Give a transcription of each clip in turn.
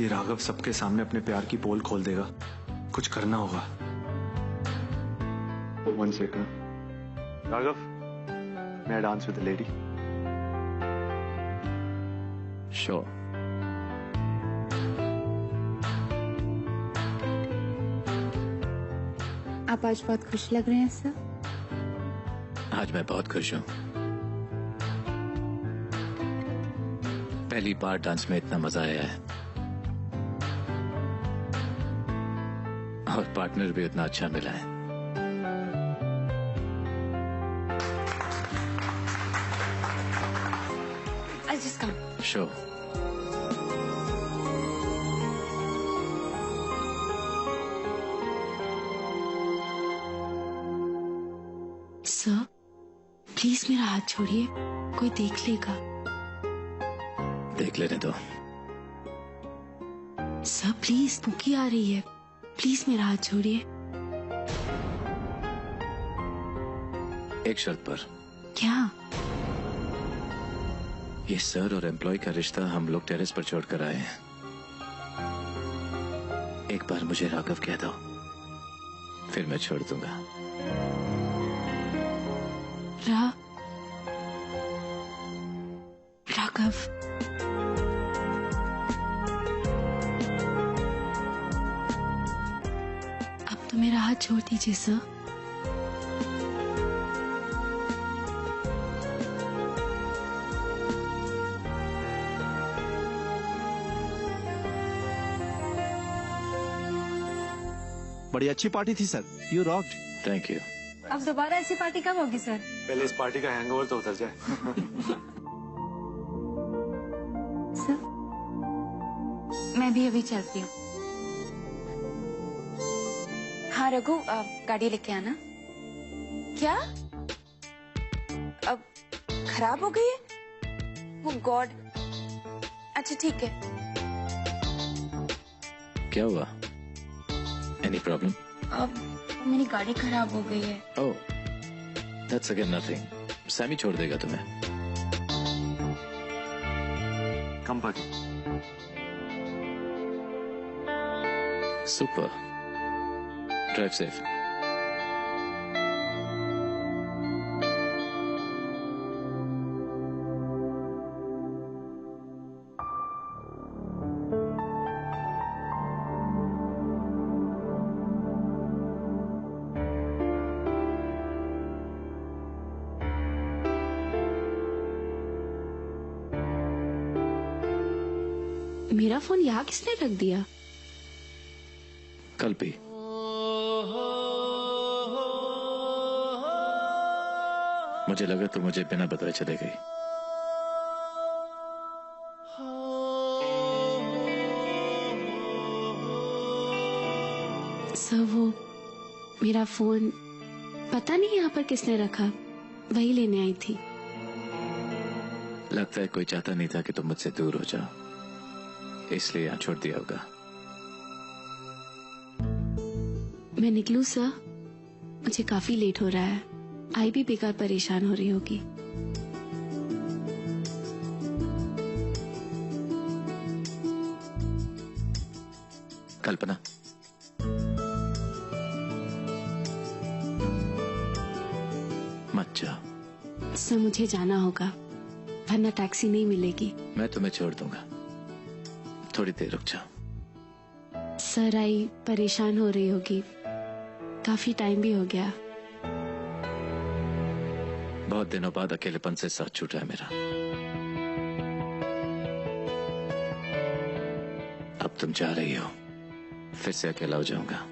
ये राघव सबके सामने अपने प्यार की पोल खोल देगा। कुछ करना होगा। 1 second. Raghav, may I dance with the lady? Sure. आप आज बहुत खुश लग रहे हैं सर। आज मैं बहुत खुश हूँ। पहली बार डांस में इतना मजा आया है और पार्टनर भी उतना अच्छा मिला है। I'll just come. Sure. Sir, please मेरा हाथ छोड़िए, कोई देख लेगा। देख लेने दो। सर प्लीज, भूखी आ रही है, प्लीज मेरा हाथ छोड़िए। एक शर्त पर। क्या? ये सर और एम्प्लॉय का रिश्ता हम लोग टेरेस पर छोड़कर आए हैं। एक बार मुझे राघव कह दो, फिर मैं छोड़ दूंगा। राघव, अब तो मेरा हाथ छोड़ दीजिए सर। बड़ी अच्छी पार्टी थी sir, you rocked. Thank you. अब दोबारा ऐसी पार्टी कब होगी सर? पहले इस पार्टी का हैंगओवर तो उतर जाए। सर, मैं भी अभी चलती हूँ। हाँ रघु, गाड़ी लेके आना। क्या? अब खराब हो गई है? ओह गॉड। अच्छा ठीक है। क्या हुआ? Any problem? अब मेरी गाड़ी खराब हो गई है। ओह, दैट्स अगेन नथिंग। सैमी छोड़ देगा तुम्हें। कम पर। सुपर। Drive safe. मेरा फोन यहाँ किसने रख दिया? कल भी। मुझे लगा तो मुझे बिना बताए चले गई। सर वो मेरा फोन पता नहीं यहाँ पर किसने रखा, वही लेने आई थी। लगता है कोई चाहता नहीं था कि तुम मुझसे दूर हो जाओ, इसलिए यहाँ छोड़ दिया होगा। मैं निकलूं सर? मुझे काफी लेट हो रहा है। आई भी बेकार परेशान हो रही होगी। कल्पना, मत जाओ। सर मुझे जाना होगा, वरना टैक्सी नहीं मिलेगी। मैं तुम्हें छोड़ दूंगा, थोड़ी देर रुक जाओ। सर आई परेशान हो रही होगी, काफी टाइम भी हो गया। बहुत दिनों बाद अकेलेपन से साथ छूटा है मेरा। अब तुम जा रही हो, फिर से अकेला हो जाऊंगा।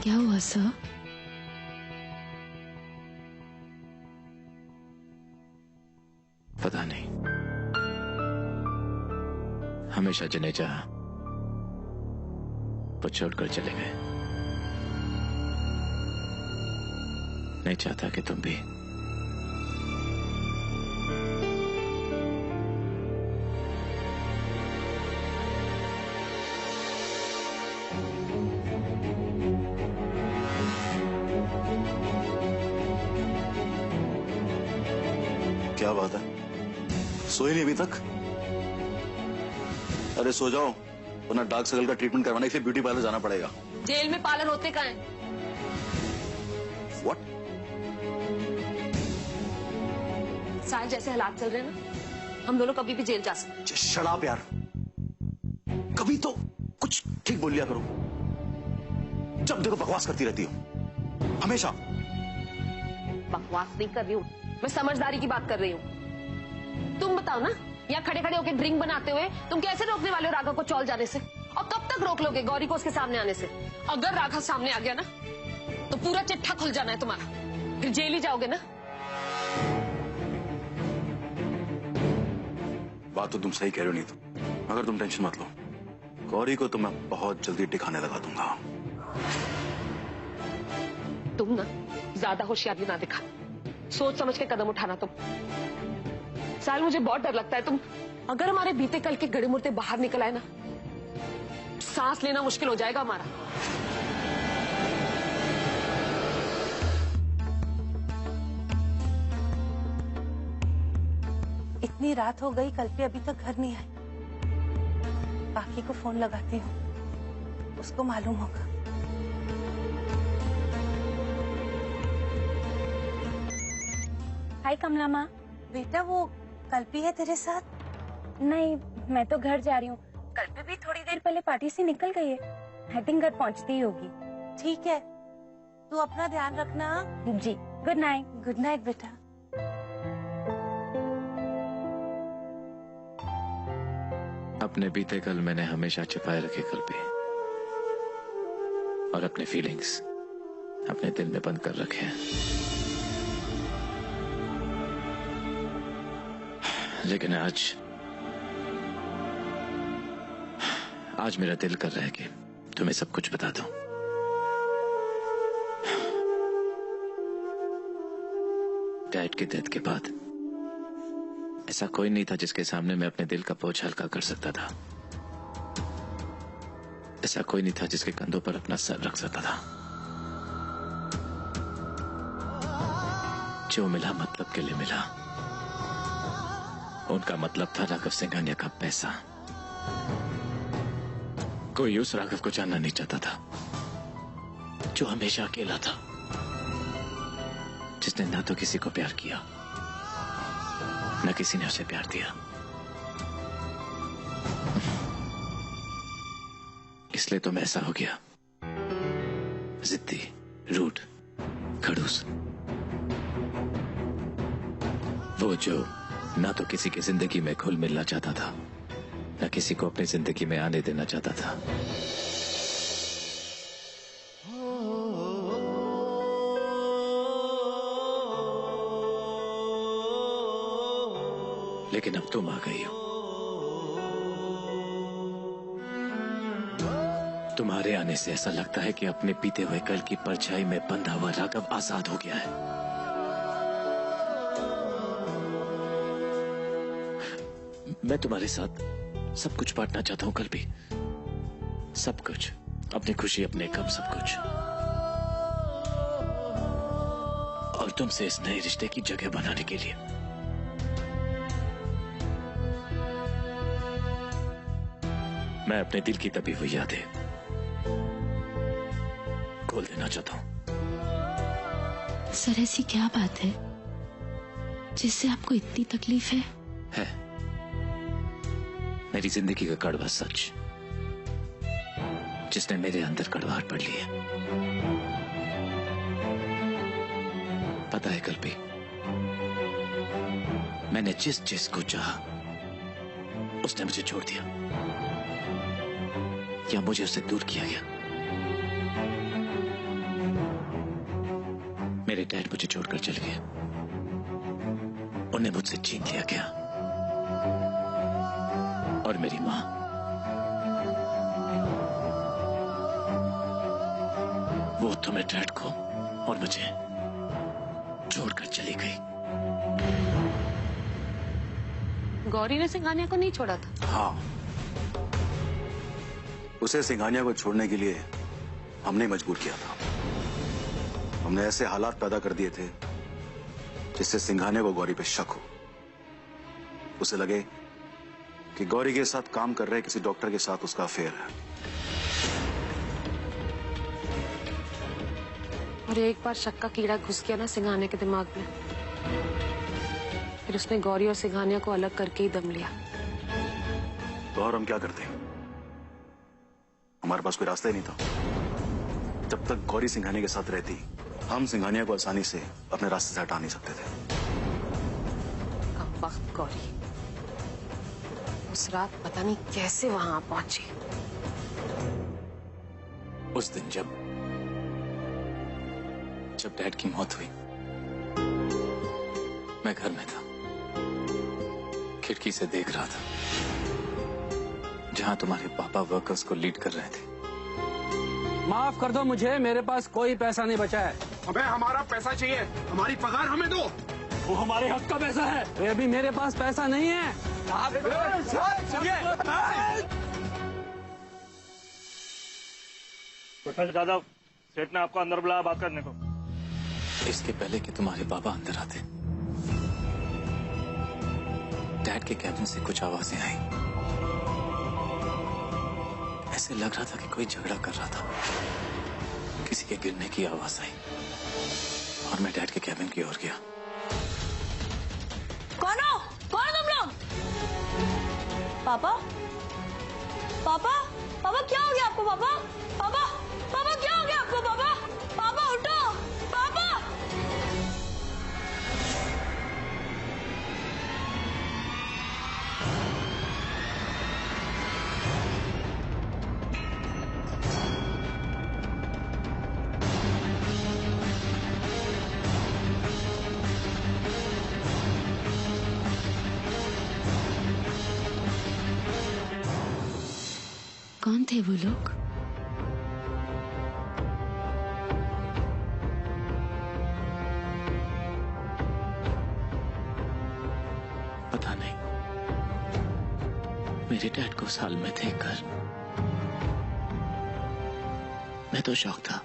क्या हुआ सर? पता नहीं, हमेशा जिन्हें चाहा वो छोड़कर चले गए। नहीं चाहता कि तुम भी। क्या बात है, सोई नहीं अभी तक? अरे सो जाओ, वरना डार्क सर्कल का ट्रीटमेंट करवाने के लिए ब्यूटी पार्लर जाना पड़ेगा। जेल में पार्लर होते कहाँ हैं? व्हाट? साहिल, जैसे हालात चल रहे हैं ना, हम दोनों कभी भी जेल जा सकते। शट अप यार, कभी तो कुछ ठीक बोल लिया करो। जब देखो बकवास करती रहती हो हमेशा। बकवास नहीं कर रही हूँ, मैं समझदारी की बात कर रही हूँ। तुम बताओ ना, यहाँ खड़े खड़े होकर ड्रिंक बनाते हुए तुम कैसे रोकने वाले हो राघव को चौल जाने से? और कब तक रोक लोगे गौरी को उसके सामने आने से? अगर राघव सामने आ गया ना तो पूरा चिट्ठा खुल जाना है तुम्हारा, फिर जेल ही जाओगे ना। बात तो तुम सही कह रहे हो नीतू, मगर तुम टेंशन मत लो, गौरी को तो मैं बहुत जल्दी टिकाने लगा दूंगा। तुम ना ज्यादा होशियारी ना दिखा, सोच समझ के कदम उठाना तुम। साल, मुझे बहुत डर लगता है, तुम अगर हमारे बीते कल के गड़े मुड़ते बाहर निकल आए ना, सांस लेना मुश्किल हो जाएगा हमारा। इतनी रात हो गई, कल पे अभी तक घर नहीं आई। बाकी को फोन लगाती हूँ, उसको मालूम होगा। हाय कमला माँ। बेटा, वो कल्पी है तेरे साथ? नहीं, मैं तो घर जा रही हूँ। कल्पी भी थोड़ी देर पहले पार्टी से निकल गई है। आई थिंक घर पहुँचती ही होगी। ठीक है, तू अपना ध्यान रखना। जी, गुड नाइट। गुड नाइट बेटा। अपने बीते कल मैंने हमेशा छिपाए रखे कल्पी, और अपने फीलिंग्स अपने दिल में बंद कर रखे हैं। लेकिन आज मेरा दिल कर रहा है कि तुम्हें सब कुछ बता दूं। डैड की डेथ के बाद ऐसा कोई नहीं था जिसके सामने मैं अपने दिल का बोझ हल्का कर सकता था। ऐसा कोई नहीं था जिसके कंधों पर अपना सर रख सकता था। जो मिला मतलब के लिए मिला। उनका मतलब था राघव सिंघानिया का पैसा। कोई उस राघव को जानना नहीं चाहता था जो हमेशा अकेला था, जिसने ना तो किसी को प्यार किया न किसी ने उसे प्यार दिया। इसलिए तो मैं ऐसा हो गया, जिद्दी, रूड, खड़ूस। वो जो ना तो किसी की जिंदगी में घुल मिलना चाहता था, न किसी को अपनी जिंदगी में आने देना चाहता था। लेकिन अब तुम आ गई हो। तुम्हारे आने से ऐसा लगता है कि अपने बीते हुए कल की परछाई में बंधा हुआ राघव आजाद हो गया है। मैं तुम्हारे साथ सब कुछ बांटना चाहता हूं कल्पी, सब कुछ, अपनी खुशी, अपने गम, सब कुछ। और तुमसे इस नए रिश्ते की जगह बनाने के लिए मैं अपने दिल की दबी हुई यादें खोल देना चाहता हूं। सर, ऐसी क्या बात है जिससे आपको इतनी तकलीफ है? मेरी जिंदगी का कड़वा सच, जिसने मेरे अंदर कड़वाहट पड़ ली है। पता है कल्पी, मैंने जिस को चाहा उसने मुझे छोड़ दिया, या मुझे उससे दूर किया गया। मेरे डैड मुझे छोड़कर चले गए, उन्हें मुझसे छीन लिया गया। और मेरी मां, वो तुम्हें डैड को और मुझे छोड़कर चली गई। गौरी ने सिंघानिया को नहीं छोड़ा था? हाँ, उसे सिंघानिया को छोड़ने के लिए हमने मजबूर किया था। हमने ऐसे हालात पैदा कर दिए थे जिससे सिंघानिया को गौरी पे शक हो। उसे लगे कि गौरी के साथ काम कर रहे किसी डॉक्टर के साथ उसका अफेयर है। और एक बार शक का कीड़ा घुस गया ना सिंघानिया के दिमाग में, फिर उसने गौरी और सिंघानिया को अलग करके ही दम लिया। तो और हम क्या करते? हमारे पास कोई रास्ता ही नहीं था। जब तक गौरी सिंघानिया के साथ रहती, हम सिंघानिया को आसानी से अपने रास्ते से हटा नहीं सकते थे। कब वक्त गौरी उस रात पता नहीं कैसे वहां पहुंची। उस दिन जब डैड की मौत हुई, मैं घर में था, खिड़की से देख रहा था जहां तुम्हारे पापा वर्कर्स को लीड कर रहे थे। माफ कर दो मुझे, मेरे पास कोई पैसा नहीं बचा है। अबे हमारा पैसा चाहिए, हमारी पगार हमें दो। वो हमारे हक का पैसा है। अभी मेरे पास पैसा नहीं है। यादव, सेठ ने आपको अंदर बुलाया बात करने को। इसके पहले कि तुम्हारे पापा अंदर आते, डैड के कैबिन से कुछ आवाजें आई। ऐसे लग रहा था कि कोई झगड़ा कर रहा था। किसी के गिरने की आवाज आई और मैं डैड के कैबिन की ओर गया। कौन हो तुम लोग? पापा पापा पापा क्या हो गया आपको? पापा पापा पापा क्या हो गया आपको? पापा पापा उठो पापा। कौन थे वो लोग? पता नहीं। मेरे डैड को साल में देखकर मैं तो शौक था।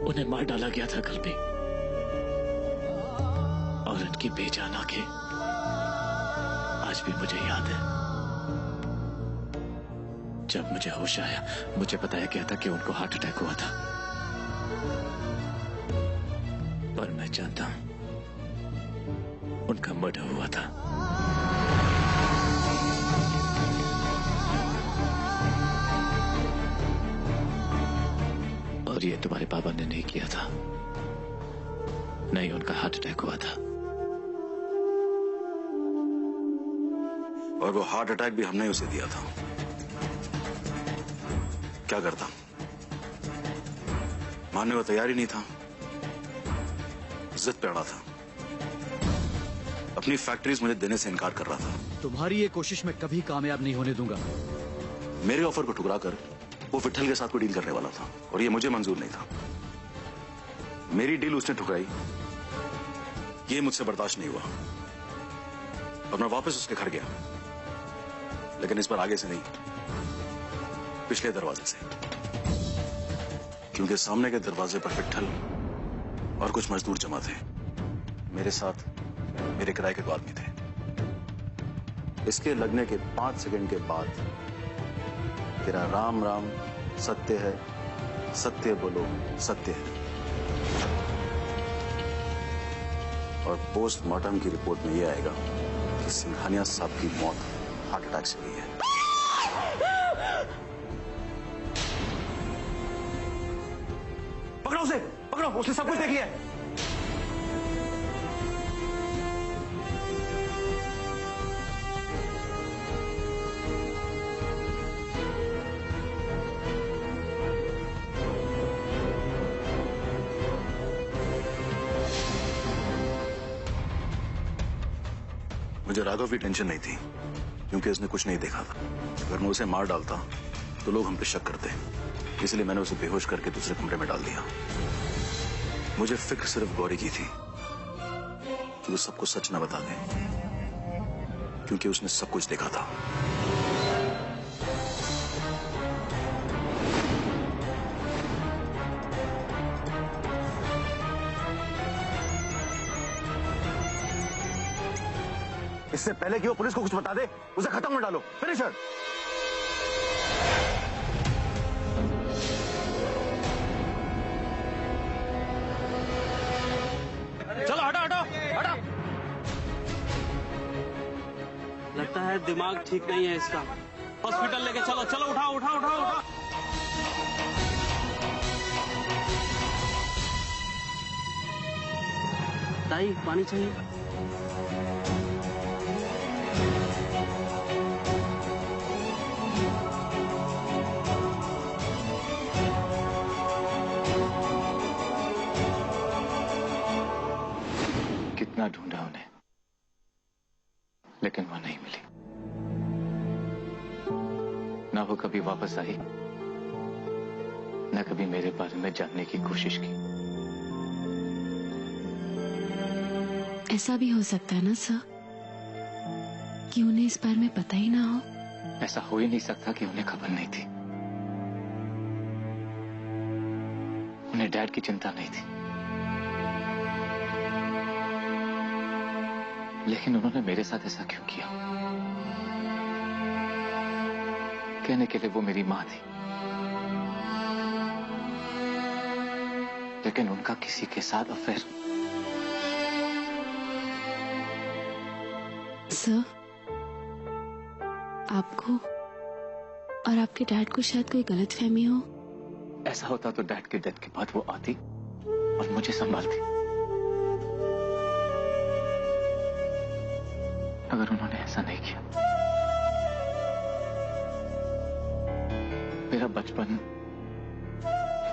उन्हें मार डाला गया था कल भी, और उनकी बेजान आंखें आज भी मुझे याद है। जब मुझे होश आया, मुझे बताया गया था कि उनको हार्ट अटैक हुआ था, पर मैं जानता हूं उनका मर्डर हुआ था। और ये तुम्हारे पापा ने नहीं किया था। नहीं, उनका हार्ट अटैक हुआ था। और वो हार्ट अटैक भी हमने उसे दिया था। क्या करता? मानने को तैयार ही नहीं था, जिद पे अड़ा था। अपनी फैक्ट्रीज मुझे देने से इनकार कर रहा था। तुम्हारी ये कोशिश मैं कभी कामयाब नहीं होने दूंगा। मेरे ऑफर को ठुकरा कर वो विठल के साथ कोई डील करने वाला था, और ये मुझे मंजूर नहीं था। मेरी डील उसने ठुकराई, ये मुझसे बर्दाश्त नहीं हुआ और मैं वापस उसके घर गया, लेकिन इस बार आगे से नहीं, पिछले दरवाजे से, क्योंकि सामने के दरवाजे पर विठल और कुछ मजदूर जमा थे। मेरे साथ मेरे किराए के 2 आदमी थे। इसके लगने के 5 सेकंड के बाद तेरा राम राम सत्य है, सत्य बोलो सत्य है, और पोस्टमार्टम की रिपोर्ट में यह आएगा कि सिंघानिया साहब की मौत हार्ट अटैक से हुई है। पकड़ो उसे, पकड़ो, उसने सब कुछ देख लिया है। मुझे राघव की टेंशन नहीं थी, क्योंकि उसने कुछ नहीं देखा था। अगर मैं उसे मार डालता तो लोग हम पे शक करते, इसलिए मैंने उसे बेहोश करके दूसरे कमरे में डाल दिया। मुझे फिक्र सिर्फ गौरी की थी कि वो सबको सच न बता दे। क्योंकि उसने सब कुछ देखा था। इससे पहले कि वो पुलिस को कुछ बता दे, उसे खत्म कर डालो। फिनिशर। चलो हटो हटो हटो। लगता है दिमाग ठीक नहीं है इसका। हॉस्पिटल लेके चलो। चलो उठाओ उठाओ उठाओ उठाओ। ताई पानी चाहिए? कितना ढूंढा उन्हें, लेकिन वो नहीं मिली। ना वो कभी वापस आई, ना कभी मेरे बारे में जानने की कोशिश की। ऐसा भी हो सकता है ना सर कि उन्हें इस बारे में पता ही ना हो। ऐसा हो ही नहीं सकता कि उन्हें खबर नहीं थी। उन्हें डैड की चिंता नहीं थी, लेकिन उन्होंने मेरे साथ ऐसा क्यों किया? कहने के लिए वो मेरी मां थी, लेकिन उनका किसी के साथ अफेयर। सर, आपको और आपके डैड को शायद कोई गलतफहमी हो। ऐसा होता तो डैड के डेथ के बाद वो आती और मुझे संभालती। अगर उन्होंने ऐसा नहीं किया, मेरा बचपन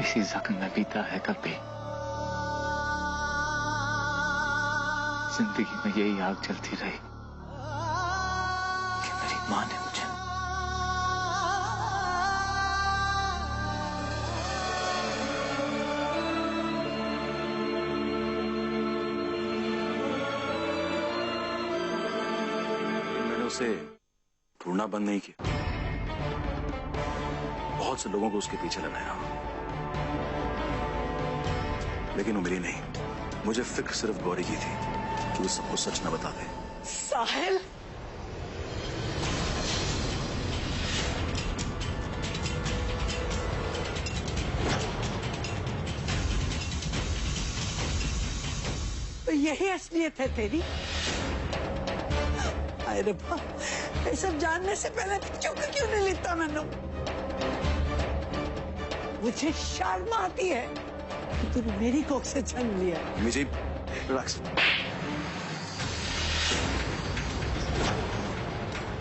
इसी जख्म में बीता है। कभी जिंदगी में यही आग जलती रही कि मेरी मां ने मुझे उसे ढूंढना बंद नहीं किया। बहुत से लोगों को उसके पीछे लगाया, लेकिन वो मिली नहीं। मुझे फिक्र सिर्फ गौरी की थी कि वो सबको सच न बता दे। साहिल, तो यही असलियत है तेरी? अरे ये सब जानने से पहले चुप क्यों नहीं लेता मैंने? मुझे शर्म आती है कि तूने मेरी कोख से जन्म लिया। मुझे रिलैक्स।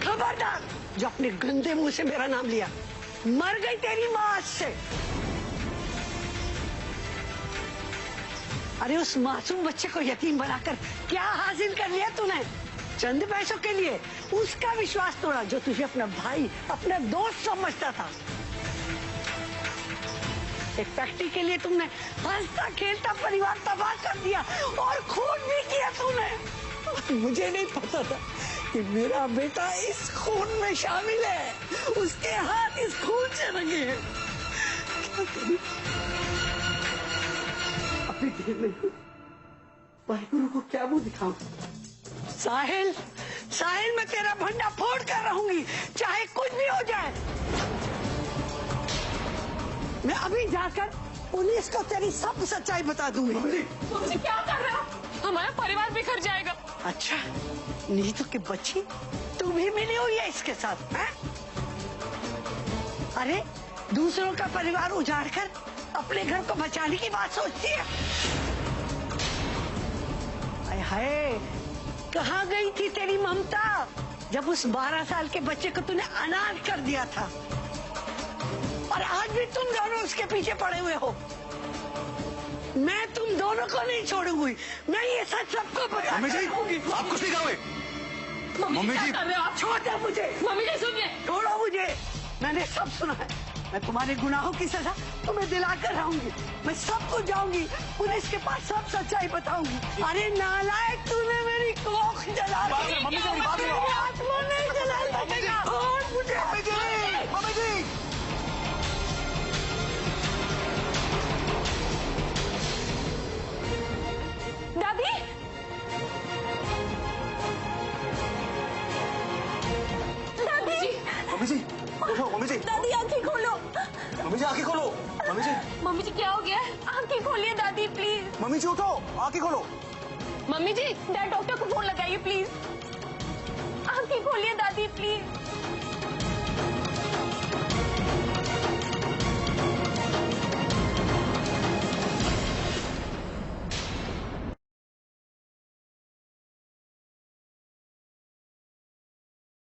खबरदार जो अपने गंदे मुंह से मेरा नाम लिया। मर गई तेरी मां आज से। अरे उस मासूम बच्चे को यतीम बनाकर क्या हासिल कर लिया तूने? चंद पैसों के लिए उसका विश्वास तोड़ा जो तुझे अपना भाई, अपना दोस्त समझता था। एक फैक्ट्री के लिए तुमने हंसता खेलता परिवार तबाह कर दिया और खून भी किया तूने। मुझे नहीं पता था कि मेरा बेटा इस खून में शामिल है। उसके हाथ इस खून से रंगे हैं। क्या करूं? अभी देर नहीं, वाहिगुरु को क्या मुंह दिखाऊं? साहिल, साहिल, मैं तेरा भंडा फोड़ कर रहूंगी, चाहे कुछ भी हो जाए। मैं अभी जाकर पुलिस को तेरी सब सच्चाई बता दूंगी। तुमसे क्या कर रहे हो? हमारा परिवार बिखर जाएगा। अच्छा, नीतू की बच्ची तू भी मिली हुई है इसके साथ, है? अरे दूसरों का परिवार उजाड़कर अपने घर को बचाने की बात सोचती है। हाय हाय, कहाँ गई थी तेरी ममता जब उस 12 साल के बच्चे को तूने अनाथ कर दिया था? और आज भी तुम दोनों उसके पीछे पड़े हुए हो। मैं तुम दोनों को नहीं छोड़ूंगी। मैं ये सच सबको बता दूंगी। आप कुछ नहीं करोगे। मम्मी जी, आप छोड़ दो मुझे। मम्मी जी सुनिए, छोड़ो मुझे। मैंने सब सुना है। मैं तुम्हारे गुनाहों की सजा तुम्हें दिलाकर रहूंगी। मैं सबको जाऊंगी, पुलिस के पास सब सच्चाई बताऊंगी। अरे नालायक, तूने मेरी कोख जला दी। मम्मी जी, मम्मी जी उठो, मम्मी जी। दादी आंखें खोलो। मम्मी जी आंखें खोलो। मम्मी जी। मम्मी जी क्या हो गया? आंखें खोलिए दादी प्लीज। मम्मी जी उठो, आंखें खोलो। मम्मी जी डैड डॉक्टर को फोन लगाइए प्लीज। आंखें खोलिए दादी प्लीज।